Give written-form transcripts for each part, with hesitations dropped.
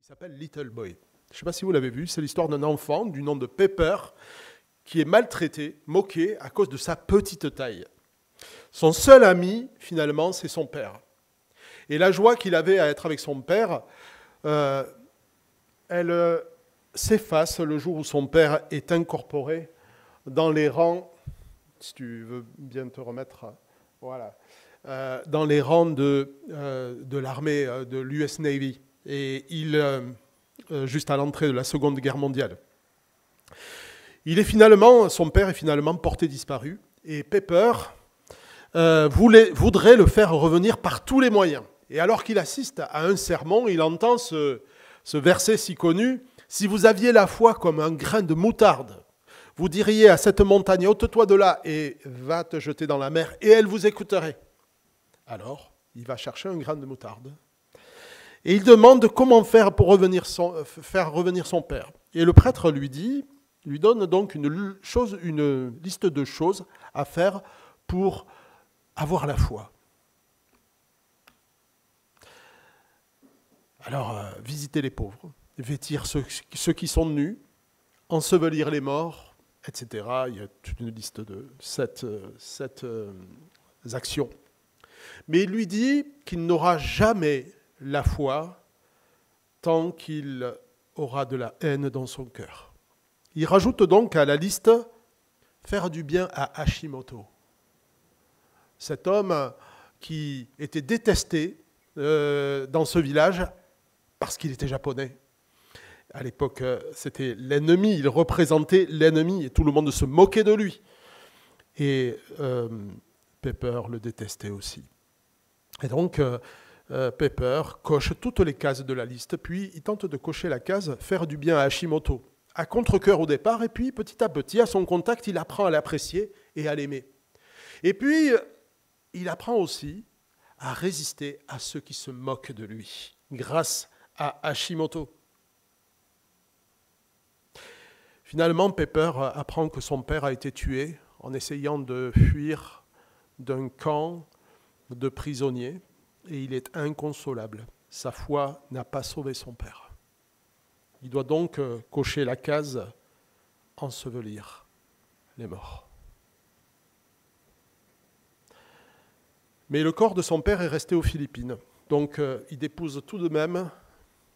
s'appelle Little Boy. Je ne sais pas si vous l'avez vu, c'est l'histoire d'un enfant du nom de Pepper qui est maltraité, moqué à cause de sa petite taille. Son seul ami, finalement, c'est son père. Et la joie qu'il avait à être avec son père, elle s'efface le jour où son père est incorporé dans les rangs, si tu veux bien te remettre, voilà, dans les rangs de l'armée de l'US Navy, et juste à l'entrée de la Seconde Guerre mondiale. Son père est finalement porté disparu, et Pepper voudrait le faire revenir par tous les moyens. Et alors qu'il assiste à un sermon, il entend ce verset si connu, « Si vous aviez la foi comme un grain de moutarde, vous diriez à cette montagne, ôte-toi de là et va te jeter dans la mer, et elle vous écouterait. » Alors, il va chercher un grain de moutarde, et il demande comment faire pour faire revenir son père. Et le prêtre lui donne donc une liste de choses à faire pour avoir la foi. Alors, visiter les pauvres, vêtir ceux qui sont nus, ensevelir les morts, etc. Il y a toute une liste de sept actions. Mais il lui dit qu'il n'aura jamais la foi tant qu'il aura de la haine dans son cœur. Il rajoute donc à la liste faire du bien à Hashimoto. Cet homme qui était détesté dans ce village parce qu'il était japonais. À l'époque, c'était l'ennemi, il représentait l'ennemi et tout le monde se moquait de lui. Et Pepper le détestait aussi. Et donc, Pepper coche toutes les cases de la liste, puis il tente de cocher la case « faire du bien à Hashimoto ». À contre-cœur au départ, et puis petit à petit, à son contact, il apprend à l'apprécier et à l'aimer. Et puis, il apprend aussi à résister à ceux qui se moquent de lui, grâce à Hashimoto. Finalement, Pepper apprend que son père a été tué en essayant de fuir d'un camp de prisonniers, et il est inconsolable. Sa foi n'a pas sauvé son père. Il doit donc cocher la case « ensevelir les morts ». Mais le corps de son père est resté aux Philippines. Donc il dépose tout de même,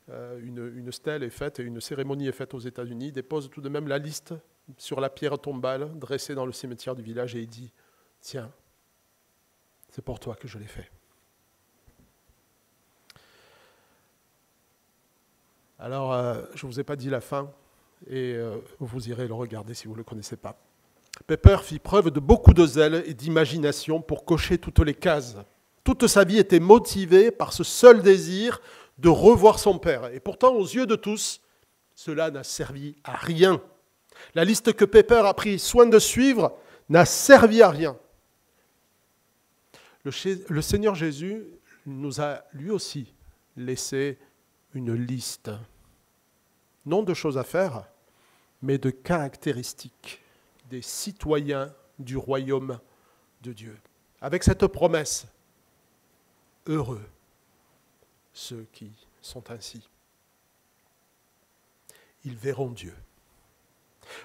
une stèle est faite et une cérémonie est faite aux États-Unis, il dépose tout de même la liste sur la pierre tombale dressée dans le cimetière du village et il dit « Tiens, c'est pour toi que je l'ai fait ». Alors, je ne vous ai pas dit la fin, et vous irez le regarder si vous ne le connaissez pas. Pepper fit preuve de beaucoup de zèle et d'imagination pour cocher toutes les cases. Toute sa vie était motivée par ce seul désir de revoir son père. Et pourtant, aux yeux de tous, cela n'a servi à rien. La liste que Pepper a pris soin de suivre n'a servi à rien. Le Seigneur Jésus nous a lui aussi laissé une liste, non de choses à faire, mais de caractéristiques des citoyens du royaume de Dieu. Avec cette promesse, heureux ceux qui sont ainsi. Ils verront Dieu.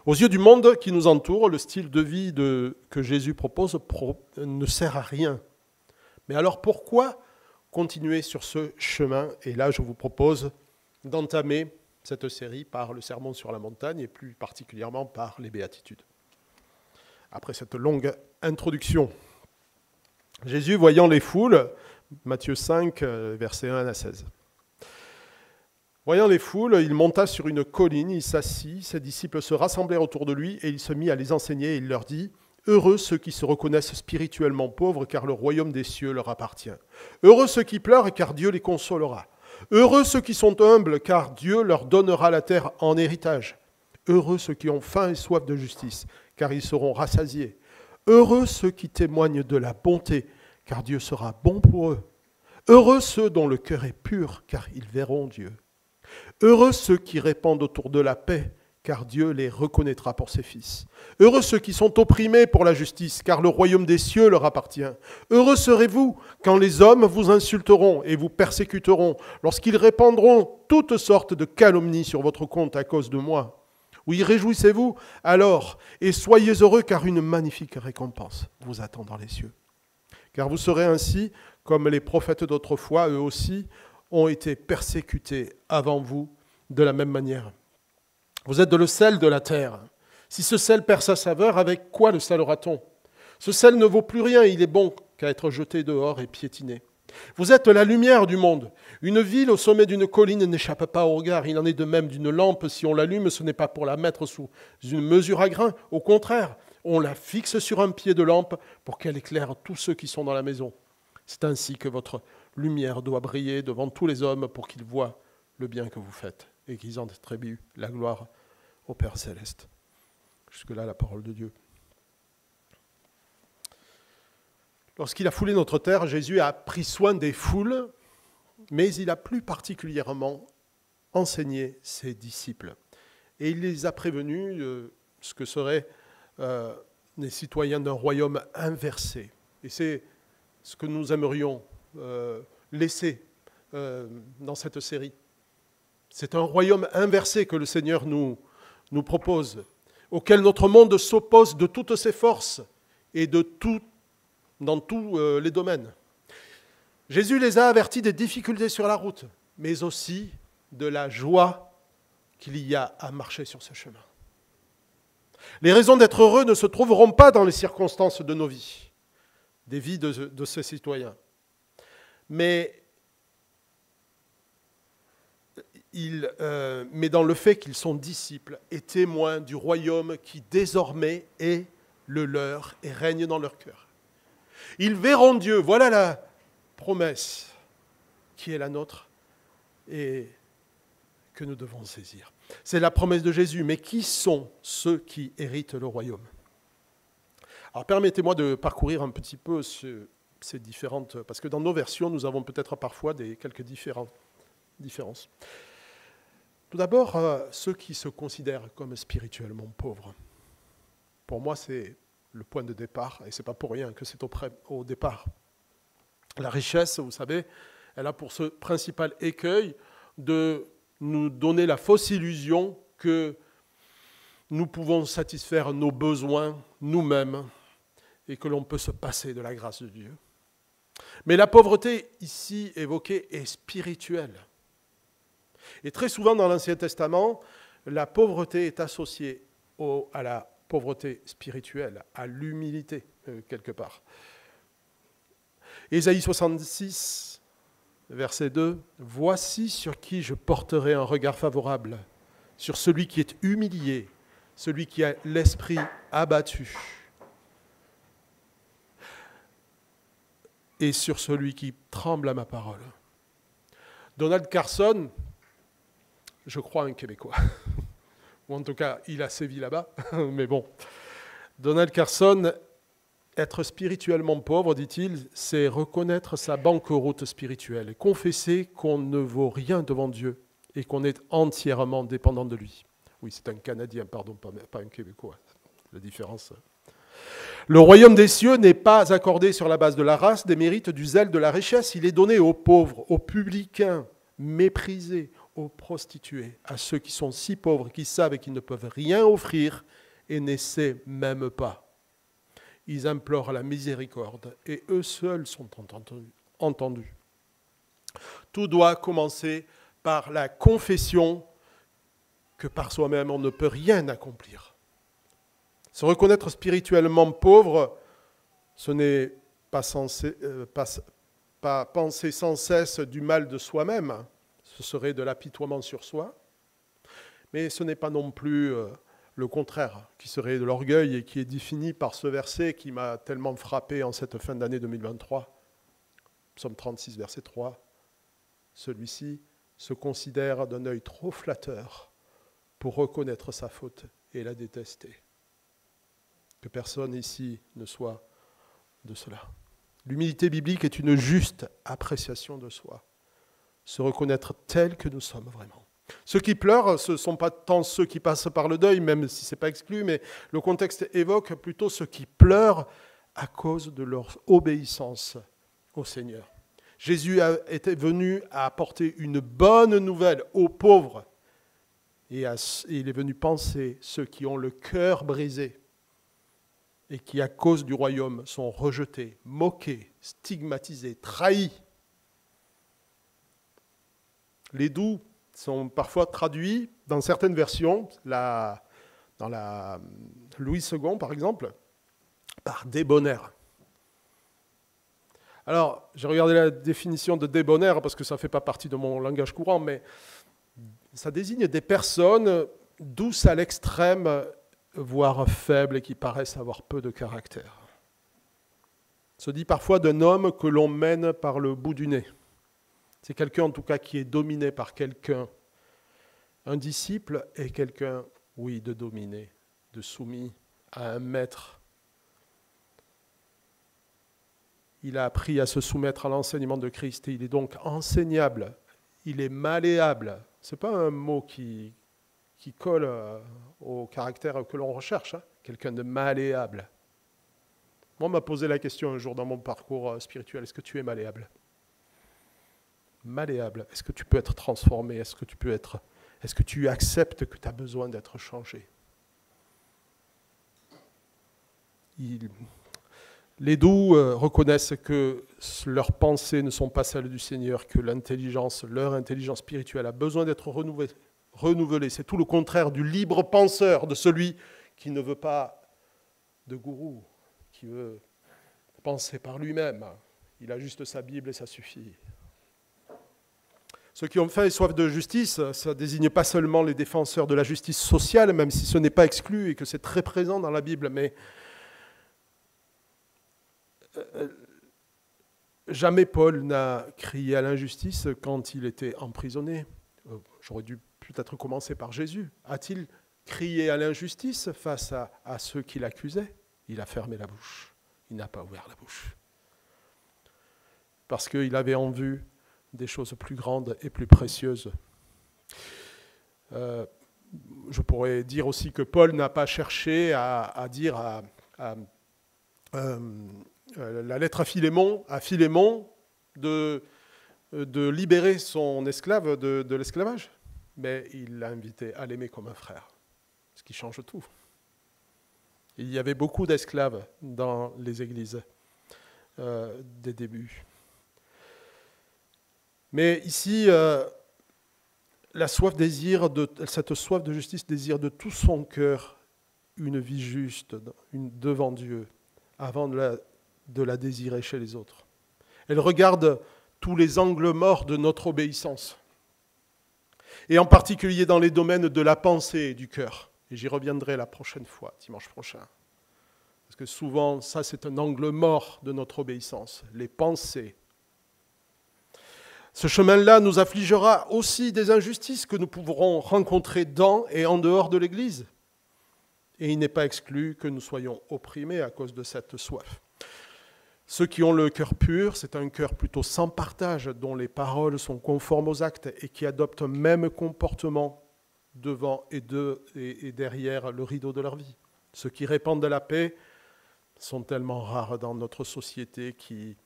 Aux yeux du monde qui nous entoure, le style de vie que Jésus propose ne sert à rien. Mais alors pourquoi continuer sur ce chemin? Et là, je vous propose d'entamer cette série par le Sermon sur la montagne et plus particulièrement par les béatitudes. Après cette longue introduction, Jésus, voyant les foules, Matthieu 5, versets 1 à 16. Voyant les foules, il monta sur une colline, il s'assit, ses disciples se rassemblèrent autour de lui et il se mit à les enseigner et il leur dit « Heureux ceux qui se reconnaissent spirituellement pauvres, car le royaume des cieux leur appartient. Heureux ceux qui pleurent, car Dieu les consolera. Heureux ceux qui sont humbles, car Dieu leur donnera la terre en héritage. Heureux ceux qui ont faim et soif de justice, car ils seront rassasiés. Heureux ceux qui témoignent de la bonté, car Dieu sera bon pour eux. Heureux ceux dont le cœur est pur, car ils verront Dieu. Heureux ceux qui répandent autour de la paix, car Dieu les reconnaîtra pour ses fils. Heureux ceux qui sont opprimés pour la justice, car le royaume des cieux leur appartient. Heureux serez-vous quand les hommes vous insulteront et vous persécuteront, lorsqu'ils répandront toutes sortes de calomnies sur votre compte à cause de moi. Oui, réjouissez-vous alors et soyez heureux, car une magnifique récompense vous attend dans les cieux. Car vous serez ainsi comme les prophètes d'autrefois, eux aussi, ont été persécutés avant vous de la même manière. Vous êtes le sel de la terre. Si ce sel perd sa saveur, avec quoi le salera-t-on ? Ce sel ne vaut plus rien, il est bon qu'à être jeté dehors et piétiné. Vous êtes la lumière du monde. Une ville au sommet d'une colline n'échappe pas au regard. Il en est de même d'une lampe. Si on l'allume, ce n'est pas pour la mettre sous une mesure à grains. Au contraire, on la fixe sur un pied de lampe pour qu'elle éclaire tous ceux qui sont dans la maison. C'est ainsi que votre lumière doit briller devant tous les hommes pour qu'ils voient le bien que vous faites et qu'ils en attribuent la gloire au Père Céleste. Jusque-là, la parole de Dieu. Lorsqu'il a foulé notre terre, Jésus a pris soin des foules, mais il a plus particulièrement enseigné ses disciples. Et il les a prévenus de ce que seraient les citoyens d'un royaume inversé. Et c'est ce que nous aimerions laisser dans cette série. C'est un royaume inversé que le Seigneur nous propose, auquel notre monde s'oppose de toutes ses forces et dans tous les domaines. Jésus les a avertis des difficultés sur la route, mais aussi de la joie qu'il y a à marcher sur ce chemin. Les raisons d'être heureux ne se trouveront pas dans les circonstances de nos vies, des vies de ces citoyens, mais dans le fait qu'ils sont disciples et témoins du royaume qui désormais est le leur et règne dans leur cœur. Ils verront Dieu, voilà la promesse qui est la nôtre et que nous devons saisir. C'est la promesse de Jésus, mais qui sont ceux qui héritent le royaume ? Alors permettez-moi de parcourir un petit peu ces différentes... Parce que dans nos versions, nous avons peut-être parfois quelques différences. Tout d'abord, ceux qui se considèrent comme spirituellement pauvres. Pour moi, c'est le point de départ, et ce n'est pas pour rien que c'est au départ. La richesse, vous savez, elle a pour ce principal écueil de nous donner la fausse illusion que nous pouvons satisfaire nos besoins nous-mêmes et que l'on peut se passer de la grâce de Dieu. Mais la pauvreté ici évoquée est spirituelle. Et très souvent dans l'Ancien Testament, la pauvreté est associée à la pauvreté spirituelle, à l'humilité, quelque part. Ésaïe 66, verset 2, « Voici sur qui je porterai un regard favorable, sur celui qui est humilié, celui qui a l'esprit abattu, et sur celui qui tremble à ma parole. » Donald Carson, je crois un Québécois, ou en tout cas, il a sévi là-bas, mais bon. Donald Carson, être spirituellement pauvre, dit-il, c'est reconnaître sa banqueroute spirituelle, confesser qu'on ne vaut rien devant Dieu et qu'on est entièrement dépendant de lui. Oui, c'est un Canadien, pardon, pas un Québécois. La différence. Le royaume des cieux n'est pas accordé sur la base de la race, des mérites, du zèle, de la richesse. Il est donné aux pauvres, aux publicains, méprisés, aux prostituées, à ceux qui sont si pauvres, qui savent et qui ne peuvent rien offrir et n'essaient même pas. Ils implorent la miséricorde et eux seuls sont entendus. Tout doit commencer par la confession que par soi-même on ne peut rien accomplir. Se reconnaître spirituellement pauvre, ce n'est pas penser sans cesse du mal de soi-même, ce serait de l'apitoiement sur soi, mais ce n'est pas non plus le contraire, qui serait de l'orgueil et qui est défini par ce verset qui m'a tellement frappé en cette fin d'année 2023. Psaume 36, verset 3. Celui-ci se considère d'un œil trop flatteur pour reconnaître sa faute et la détester. Que personne ici ne soit de cela. L'humilité biblique est une juste appréciation de soi. Se reconnaître tel que nous sommes vraiment. Ceux qui pleurent, ce ne sont pas tant ceux qui passent par le deuil, même si ce n'est pas exclu, mais le contexte évoque plutôt ceux qui pleurent à cause de leur obéissance au Seigneur. Jésus était venu à apporter une bonne nouvelle aux pauvres, et il est venu panser ceux qui ont le cœur brisé et qui, à cause du royaume, sont rejetés, moqués, stigmatisés, trahis. Les doux sont parfois traduits dans certaines versions, dans la Louis II par exemple, par débonnaire. Alors, j'ai regardé la définition de débonnaire parce que ça ne fait pas partie de mon langage courant, mais ça désigne des personnes douces à l'extrême, voire faibles et qui paraissent avoir peu de caractère. On se dit parfois d'un homme que l'on mène par le bout du nez. C'est quelqu'un en tout cas qui est dominé par quelqu'un. Un disciple est quelqu'un, oui, de dominé, de soumis à un maître. Il a appris à se soumettre à l'enseignement de Christ et il est donc enseignable. Il est malléable. Ce n'est pas un mot qui colle au caractère que l'on recherche. Quelqu'un de malléable. Moi, on m'a posé la question un jour dans mon parcours spirituel, est-ce que tu es malléable ? Malléable. Est-ce que tu peux être transformé ? Est-ce que tu acceptes que tu as besoin d'être changé ? Les doux reconnaissent que leurs pensées ne sont pas celles du Seigneur, que leur intelligence spirituelle a besoin d'être renouvelée. C'est tout le contraire du libre penseur, de celui qui ne veut pas de gourou, qui veut penser par lui-même. Il a juste sa Bible et ça suffit. Ceux qui ont faim et soif de justice, ça ne désigne pas seulement les défenseurs de la justice sociale, même si ce n'est pas exclu et que c'est très présent dans la Bible, mais jamais Paul n'a crié à l'injustice quand il était emprisonné. J'aurais dû peut-être commencer par Jésus. A-t-il crié à l'injustice face à ceux qui l'accusaient ? Il a fermé la bouche. Il n'a pas ouvert la bouche. Parce qu'il avait en vue des choses plus grandes et plus précieuses. Je pourrais dire aussi que Paul n'a pas cherché à dire la lettre à Philémon de libérer son esclave de l'esclavage, mais il l'a invité à l'aimer comme un frère, ce qui change tout. Il y avait beaucoup d'esclaves dans les églises des débuts. Mais ici, cette soif de justice désire de tout son cœur une vie juste devant Dieu, avant de la désirer chez les autres. Elle regarde tous les angles morts de notre obéissance, et en particulier dans les domaines de la pensée et du cœur. Et j'y reviendrai la prochaine fois, dimanche prochain. Parce que souvent, ça c'est un angle mort de notre obéissance, les pensées. Ce chemin-là nous affligera aussi des injustices que nous pourrons rencontrer dans et en dehors de l'Église. Et il n'est pas exclu que nous soyons opprimés à cause de cette soif. Ceux qui ont le cœur pur, c'est un cœur plutôt sans partage, dont les paroles sont conformes aux actes et qui adoptent un même comportement devant et derrière le rideau de leur vie. Ceux qui répandent de la paix sont tellement rares dans notre société qui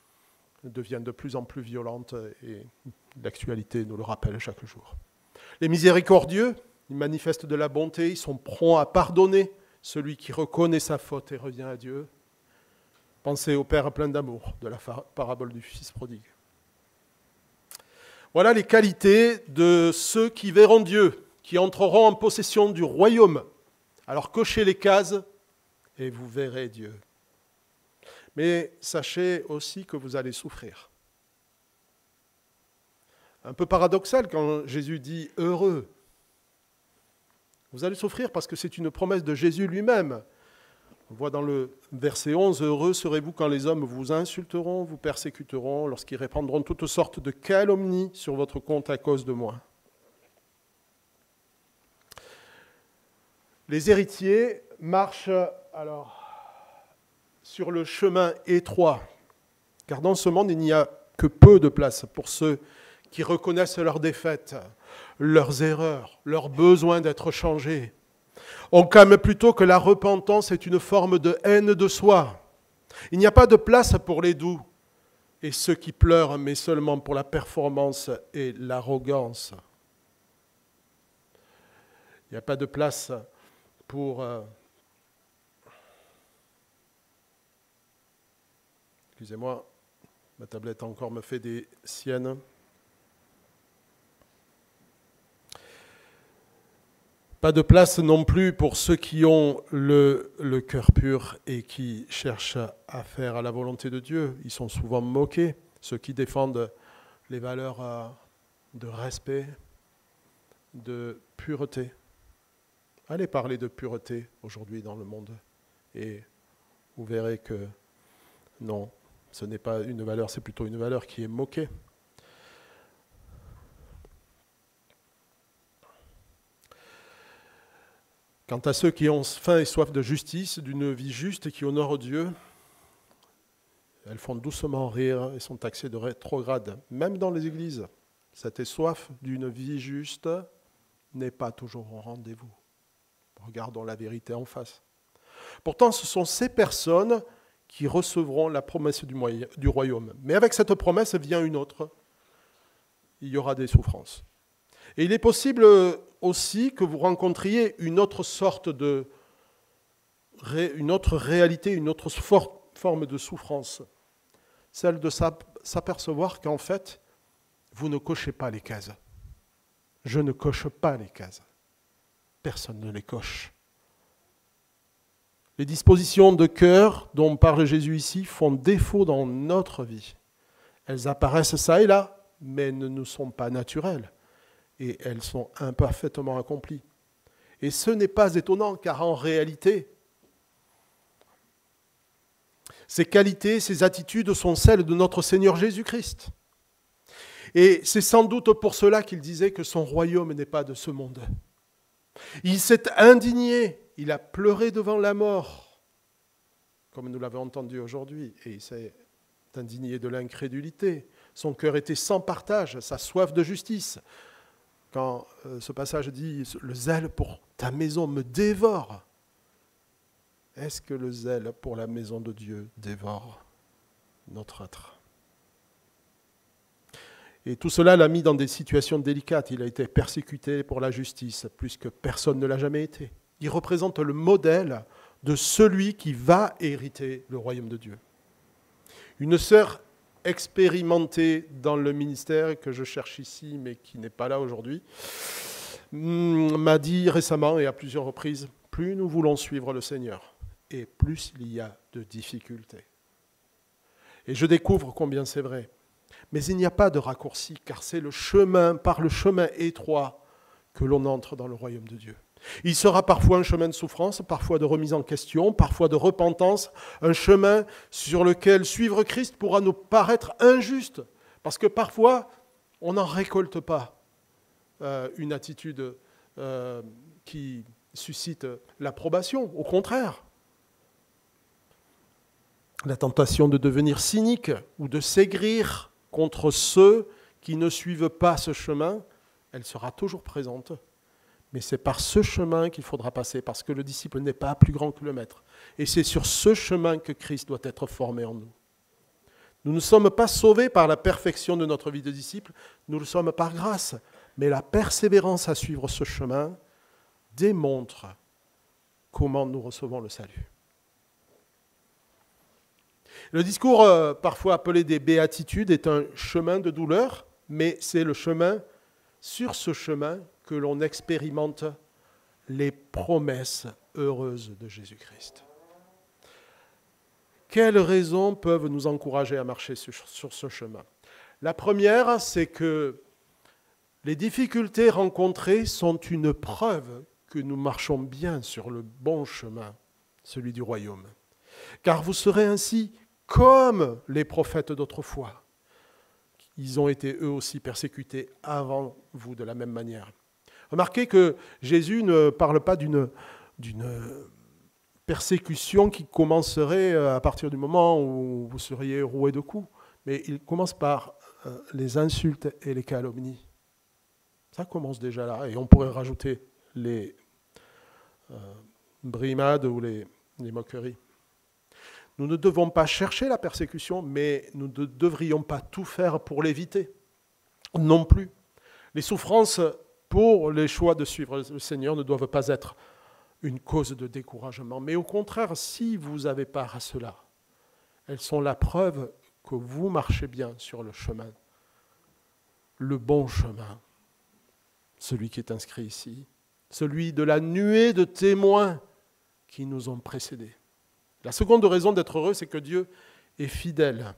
devient de plus en plus violente et l'actualité nous le rappelle chaque jour. Les miséricordieux, ils manifestent de la bonté, ils sont prompts à pardonner celui qui reconnaît sa faute et revient à Dieu. Pensez au Père plein d'amour de la parabole du Fils prodigue. Voilà les qualités de ceux qui verront Dieu, qui entreront en possession du royaume. Alors cochez les cases et vous verrez Dieu. Mais sachez aussi que vous allez souffrir. Un peu paradoxal quand Jésus dit « heureux ». Vous allez souffrir parce que c'est une promesse de Jésus lui-même. On voit dans le verset 11 « Heureux serez-vous quand les hommes vous insulteront, vous persécuteront, lorsqu'ils répandront toutes sortes de calomnies sur votre compte à cause de moi. » Les héritiers marchent alors sur le chemin étroit, car dans ce monde, il n'y a que peu de place pour ceux qui reconnaissent leur défaite, leurs erreurs, leur besoin d'être changés. On clame plutôt que la repentance est une forme de haine de soi. Il n'y a pas de place pour les doux et ceux qui pleurent, mais seulement pour la performance et l'arrogance. Il n'y a pas de place pour... Excusez-moi, ma tablette encore me fait des siennes. Pas de place non plus pour ceux qui ont le cœur pur et qui cherchent à faire à la volonté de Dieu. Ils sont souvent moqués, ceux qui défendent les valeurs de respect, de pureté. Allez parler de pureté aujourd'hui dans le monde et vous verrez que non, ce n'est pas une valeur, c'est plutôt une valeur qui est moquée. Quant à ceux qui ont faim et soif de justice, d'une vie juste et qui honorent Dieu, elles font doucement rire et sont taxées de rétrogrades, même dans les églises. Cette soif d'une vie juste n'est pas toujours au rendez-vous. Regardons la vérité en face. Pourtant, ce sont ces personnes qui recevront la promesse du royaume. Mais avec cette promesse vient une autre. Il y aura des souffrances. Et il est possible aussi que vous rencontriez une autre sorte une autre réalité, une autre forme de souffrance. Celle de s'apercevoir qu'en fait, vous ne cochez pas les cases. Je ne coche pas les cases. Personne ne les coche. Les dispositions de cœur dont parle Jésus ici font défaut dans notre vie. Elles apparaissent ça et là, mais elles ne nous sont pas naturelles. Et elles sont imparfaitement accomplies. Et ce n'est pas étonnant, car en réalité, ces qualités, ces attitudes sont celles de notre Seigneur Jésus-Christ. Et c'est sans doute pour cela qu'il disait que son royaume n'est pas de ce monde. Il s'est indigné, il a pleuré devant la mort, comme nous l'avons entendu aujourd'hui, et il s'est indigné de l'incrédulité. Son cœur était sans partage, sa soif de justice. Quand ce passage dit « Le zèle pour ta maison me dévore », est-ce que le zèle pour la maison de Dieu dévore notre être ? Et tout cela l'a mis dans des situations délicates. Il a été persécuté pour la justice, plus que personne ne l'a jamais été. Il représente le modèle de celui qui va hériter le royaume de Dieu. Une sœur expérimentée dans le ministère que je cherche ici, mais qui n'est pas là aujourd'hui, m'a dit récemment et à plusieurs reprises, plus nous voulons suivre le Seigneur, et plus il y a de difficultés. Et je découvre combien c'est vrai. Mais il n'y a pas de raccourci, car c'est le chemin, par le chemin étroit, que l'on entre dans le royaume de Dieu. Il sera parfois un chemin de souffrance, parfois de remise en question, parfois de repentance, un chemin sur lequel suivre Christ pourra nous paraître injuste, parce que parfois, on n'en récolte pas une attitude qui suscite l'approbation, au contraire. La tentation de devenir cynique ou de s'aigrir contre ceux qui ne suivent pas ce chemin, elle sera toujours présente. Mais c'est par ce chemin qu'il faudra passer, parce que le disciple n'est pas plus grand que le maître. Et c'est sur ce chemin que Christ doit être formé en nous. Nous ne sommes pas sauvés par la perfection de notre vie de disciple, nous le sommes par grâce. Mais la persévérance à suivre ce chemin démontre comment nous recevons le salut. Le discours, parfois appelé des béatitudes, est un chemin de douleur, mais c'est le chemin, sur ce chemin, que l'on expérimente les promesses heureuses de Jésus-Christ. Quelles raisons peuvent nous encourager à marcher sur ce chemin ? La première, c'est que les difficultés rencontrées sont une preuve que nous marchons bien sur le bon chemin, celui du royaume. Car vous serez ainsi comme les prophètes d'autrefois. Ils ont été eux aussi persécutés avant vous de la même manière. Remarquez que Jésus ne parle pas d'une persécution qui commencerait à partir du moment où vous seriez roué de coups, mais il commence par les insultes et les calomnies. Ça commence déjà là. Et on pourrait rajouter les brimades ou les moqueries. Nous ne devons pas chercher la persécution, mais nous ne devrions pas tout faire pour l'éviter. Non plus. Les souffrances pour les choix de suivre le Seigneur ne doivent pas être une cause de découragement. Mais au contraire, si vous avez part à cela, elles sont la preuve que vous marchez bien sur le chemin, le bon chemin, celui qui est inscrit ici, celui de la nuée de témoins qui nous ont précédés. La seconde raison d'être heureux, c'est que Dieu est fidèle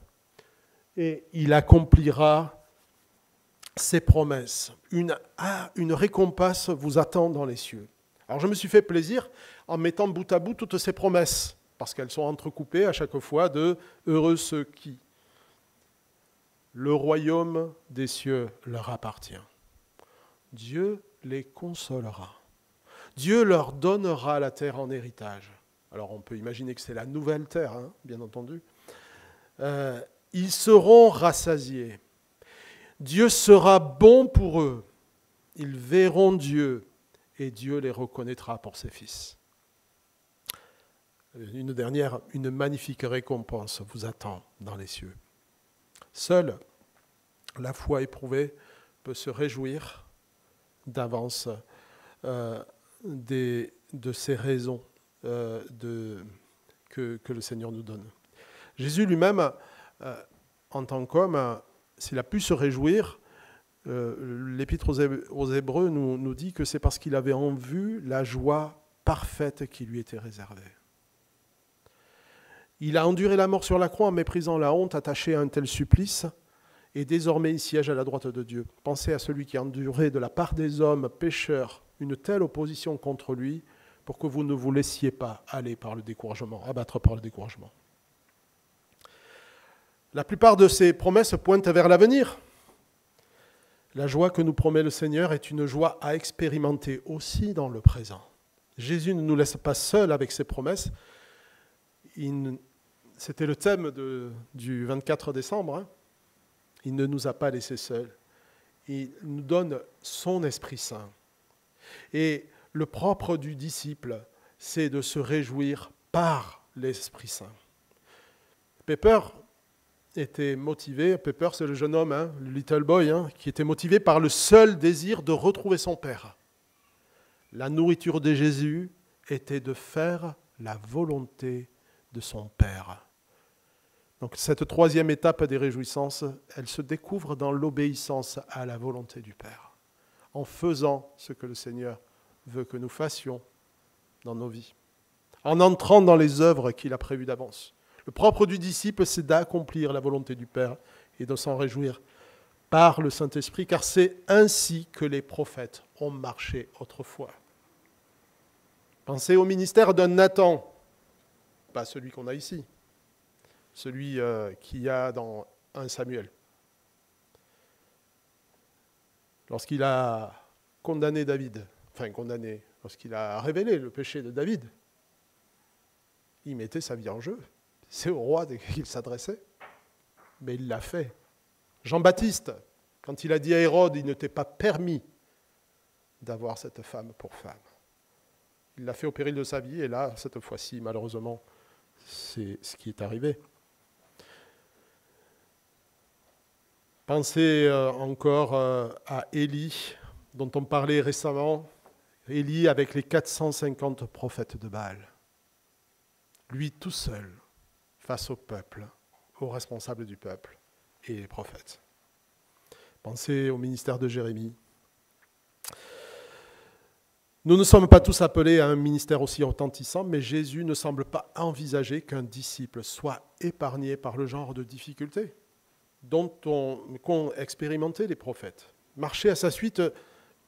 et il accomplira ses promesses. Une récompense vous attend dans les cieux. Alors je me suis fait plaisir en mettant bout à bout toutes ces promesses, parce qu'elles sont entrecoupées à chaque fois de « heureux ceux qui ». Le royaume des cieux leur appartient. Dieu les consolera. Dieu leur donnera la terre en héritage. Alors on peut imaginer que c'est la nouvelle terre, hein, bien entendu. Ils seront rassasiés. Dieu sera bon pour eux. Ils verront Dieu et Dieu les reconnaîtra pour ses fils. Une magnifique récompense vous attend dans les cieux. Seule la foi éprouvée peut se réjouir d'avance de ces raisons que le Seigneur nous donne. Jésus lui-même, en tant qu'homme, s'il a pu se réjouir, l'Épître aux Hébreux nous dit que c'est parce qu'il avait en vue la joie parfaite qui lui était réservée. Il a enduré la mort sur la croix en méprisant la honte attachée à un tel supplice, et désormais il siège à la droite de Dieu. Pensez à celui qui a enduré de la part des hommes pécheurs une telle opposition contre lui, pour que vous ne vous laissiez pas aller par le découragement, abattre par le découragement. La plupart de ces promesses pointent vers l'avenir. La joie que nous promet le Seigneur est une joie à expérimenter aussi dans le présent. Jésus ne nous laisse pas seuls avec ses promesses. C'était le thème du 24 décembre. Hein. Il ne nous a pas laissés seuls. Il nous donne son Esprit Saint. Et le propre du disciple, c'est de se réjouir par l'Esprit Saint. Pepper était motivé, Pepper c'est le jeune homme, hein, le little boy, hein, qui était motivé par le seul désir de retrouver son père. La nourriture de Jésus était de faire la volonté de son Père. Donc cette troisième étape des réjouissances, elle se découvre dans l'obéissance à la volonté du Père, en faisant ce que le Seigneur veut que nous fassions dans nos vies, en entrant dans les œuvres qu'il a prévues d'avance. Le propre du disciple, c'est d'accomplir la volonté du Père et de s'en réjouir par le Saint-Esprit, car c'est ainsi que les prophètes ont marché autrefois. Pensez au ministère d'un Nathan, pas celui qu'on a ici, celui qu'il y a dans 1 Samuel. Lorsqu'il a condamné David, lorsqu'il a révélé le péché de David, il mettait sa vie en jeu. C'est au roi qu'il s'adressait, mais il l'a fait. Jean-Baptiste, quand il a dit à Hérode, il ne t'est pas permis d'avoir cette femme pour femme. Il l'a fait au péril de sa vie, et là, cette fois-ci, malheureusement, c'est ce qui est arrivé. Pensez encore à Élie, dont on parlait récemment. Élie avec les 450 prophètes de Baal. Lui tout seul, face au peuple, aux responsables du peuple et les prophètes. Pensez au ministère de Jérémie. Nous ne sommes pas tous appelés à un ministère aussi retentissant, mais Jésus ne semble pas envisager qu'un disciple soit épargné par le genre de difficultés qu'ont expérimenté les prophètes. Marcher à sa suite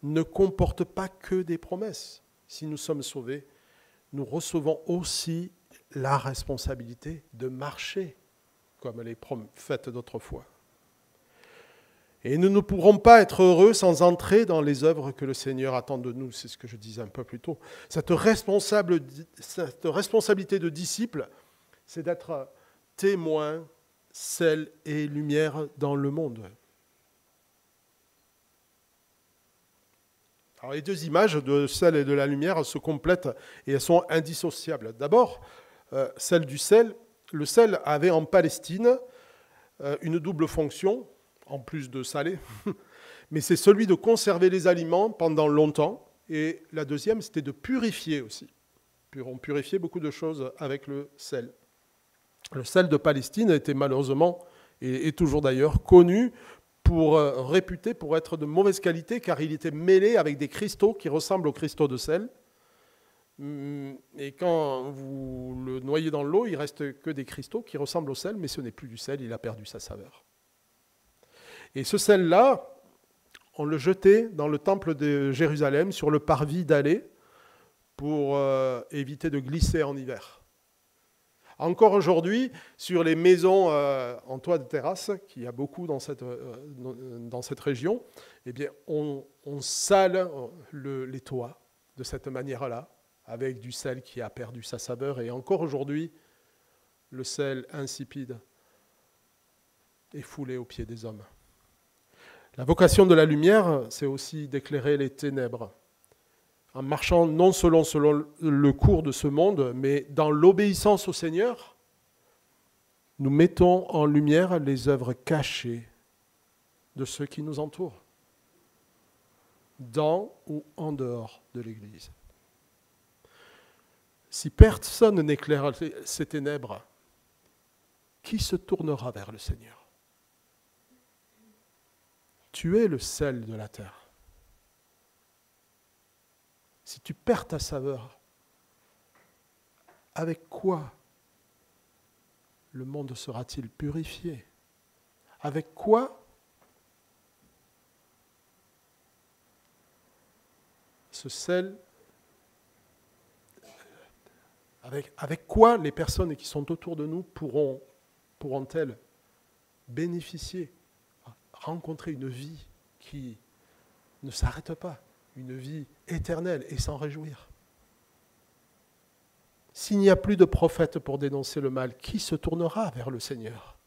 ne comporte pas que des promesses. Si nous sommes sauvés, nous recevons aussi la responsabilité de marcher comme les prophètes d'autrefois. Et nous ne pourrons pas être heureux sans entrer dans les œuvres que le Seigneur attend de nous. C'est ce que je disais un peu plus tôt. Cette responsabilité de disciple, c'est d'être témoin, sel et lumière dans le monde. Alors, les deux images de sel et de la lumière se complètent et elles sont indissociables. D'abord, celle du sel. Le sel avait en Palestine une double fonction, en plus de saler, mais c'est celui de conserver les aliments pendant longtemps. Et la deuxième, c'était de purifier aussi. On purifiait beaucoup de choses avec le sel. Le sel de Palestine était malheureusement, et est toujours d'ailleurs, connu réputé pour être de mauvaise qualité, car il était mêlé avec des cristaux qui ressemblent aux cristaux de sel. Et quand vous le noyez dans l'eau, il ne reste que des cristaux qui ressemblent au sel, mais ce n'est plus du sel, il a perdu sa saveur. Et ce sel-là, on le jetait dans le temple de Jérusalem, sur le parvis d'allée, pour éviter de glisser en hiver. Encore aujourd'hui, sur les maisons en toit de terrasse, qu'il y a beaucoup dans cette région, eh bien, on sale les toits de cette manière-là, avec du sel qui a perdu sa saveur. Et encore aujourd'hui, le sel insipide est foulé aux pieds des hommes. La vocation de la lumière, c'est aussi d'éclairer les ténèbres, en marchant non selon le cours de ce monde, mais dans l'obéissance au Seigneur, nous mettons en lumière les œuvres cachées de ceux qui nous entourent, dans ou en dehors de l'Église. Si personne n'éclaire ces ténèbres, qui se tournera vers le Seigneur? Tu es le sel de la terre. Si tu perds ta saveur, avec quoi le monde sera-t-il purifié? Avec quoi ce sel, avec quoi les personnes qui sont autour de nous pourront-elles bénéficier, rencontrer une vie qui ne s'arrête pas, une vie éternelle et s'en réjouir? S'il n'y a plus de prophète pour dénoncer le mal, qui se tournera vers le Seigneur?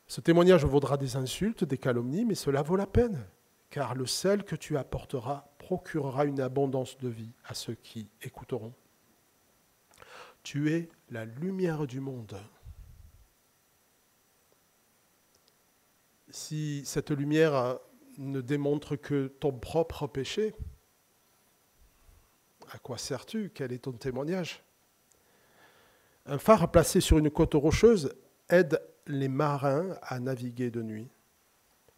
Ce témoignage vaudra des insultes, des calomnies, mais cela vaut la peine, car le sel que tu apporteras procurera une abondance de vie à ceux qui écouteront. Tu es la lumière du monde. Si cette lumière ne démontre que ton propre péché, à quoi sers-tu? Quel est ton témoignage? Un phare placé sur une côte rocheuse aide les marins à naviguer de nuit.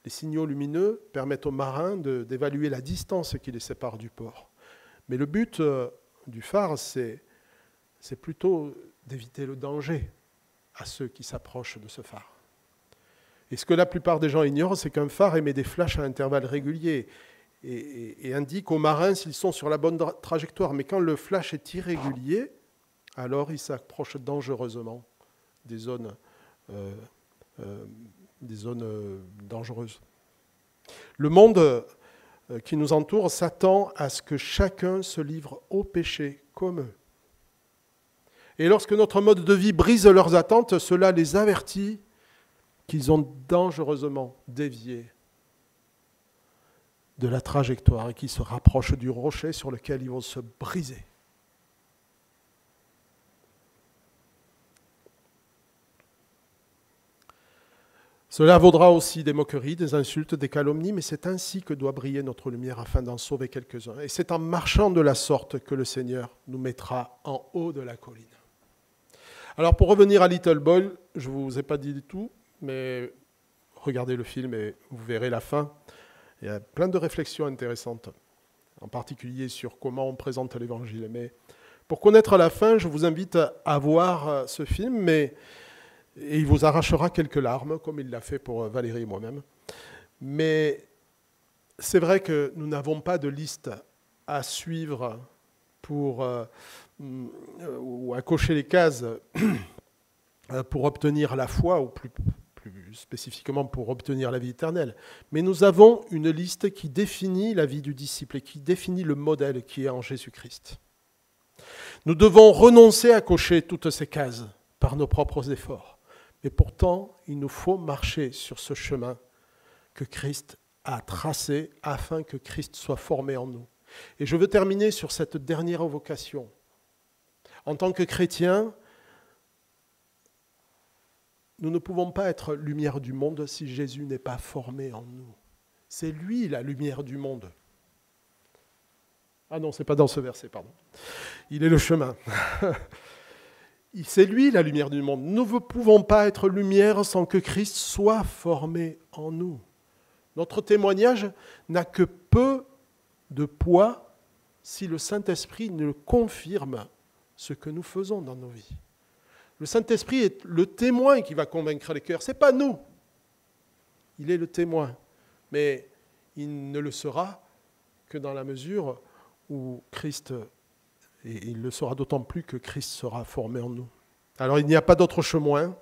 Les signaux lumineux permettent aux marins d'évaluer la distance qui les sépare du port. Mais le but du phare, c'est plutôt d'éviter le danger à ceux qui s'approchent de ce phare. Et ce que la plupart des gens ignorent, c'est qu'un phare émet des flashs à intervalles réguliers et indique aux marins s'ils sont sur la bonne trajectoire. Mais quand le flash est irrégulier, alors ils s'approchent dangereusement des zones dangereuses. Le monde qui nous entoure s'attend à ce que chacun se livre au péché comme eux. Et lorsque notre mode de vie brise leurs attentes, cela les avertit qu'ils ont dangereusement dévié de la trajectoire et qu'ils se rapprochent du rocher sur lequel ils vont se briser. Cela vaudra aussi des moqueries, des insultes, des calomnies, mais c'est ainsi que doit briller notre lumière afin d'en sauver quelques-uns. Et c'est en marchant de la sorte que le Seigneur nous mettra en haut de la colline. Alors pour revenir à Little Boy, je ne vous ai pas dit du tout, mais regardez le film et vous verrez la fin. Il y a plein de réflexions intéressantes, en particulier sur comment on présente l'Évangile. Mais pour connaître la fin, je vous invite à voir ce film, et il vous arrachera quelques larmes, comme il l'a fait pour Valérie et moi-même. Mais c'est vrai que nous n'avons pas de liste à suivre ou à cocher les cases pour obtenir la foi, ou plus spécifiquement pour obtenir la vie éternelle. Mais nous avons une liste qui définit la vie du disciple et qui définit le modèle qui est en Jésus-Christ. Nous devons renoncer à cocher toutes ces cases par nos propres efforts. Et pourtant, il nous faut marcher sur ce chemin que Christ a tracé afin que Christ soit formé en nous. Et je veux terminer sur cette dernière vocation. En tant que chrétiens, nous ne pouvons pas être lumière du monde si Jésus n'est pas formé en nous. C'est lui la lumière du monde. Ah non, ce n'est pas dans ce verset, pardon. Il est le chemin. C'est lui la lumière du monde. Nous ne pouvons pas être lumière sans que Christ soit formé en nous. Notre témoignage n'a que peu de poids si le Saint-Esprit ne confirme ce que nous faisons dans nos vies. Le Saint-Esprit est le témoin qui va convaincre les cœurs. Ce n'est pas nous. Il est le témoin. Mais il ne le sera que dans la mesure où Christ, et il le sera d'autant plus que Christ sera formé en nous. Alors il n'y a pas d'autre chemin.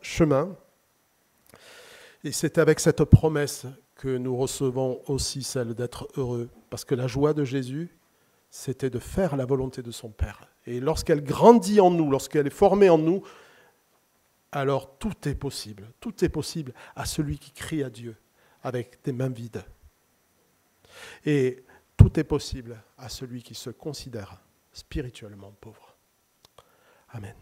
Et c'est avec cette promesse que nous recevons aussi celle d'être heureux. Parce que la joie de Jésus, c'était de faire la volonté de son Père. Et lorsqu'elle grandit en nous, lorsqu'elle est formée en nous, alors tout est possible. Tout est possible à celui qui crie à Dieu avec des mains vides. Et tout est possible à celui qui se considère spirituellement pauvre. Amen.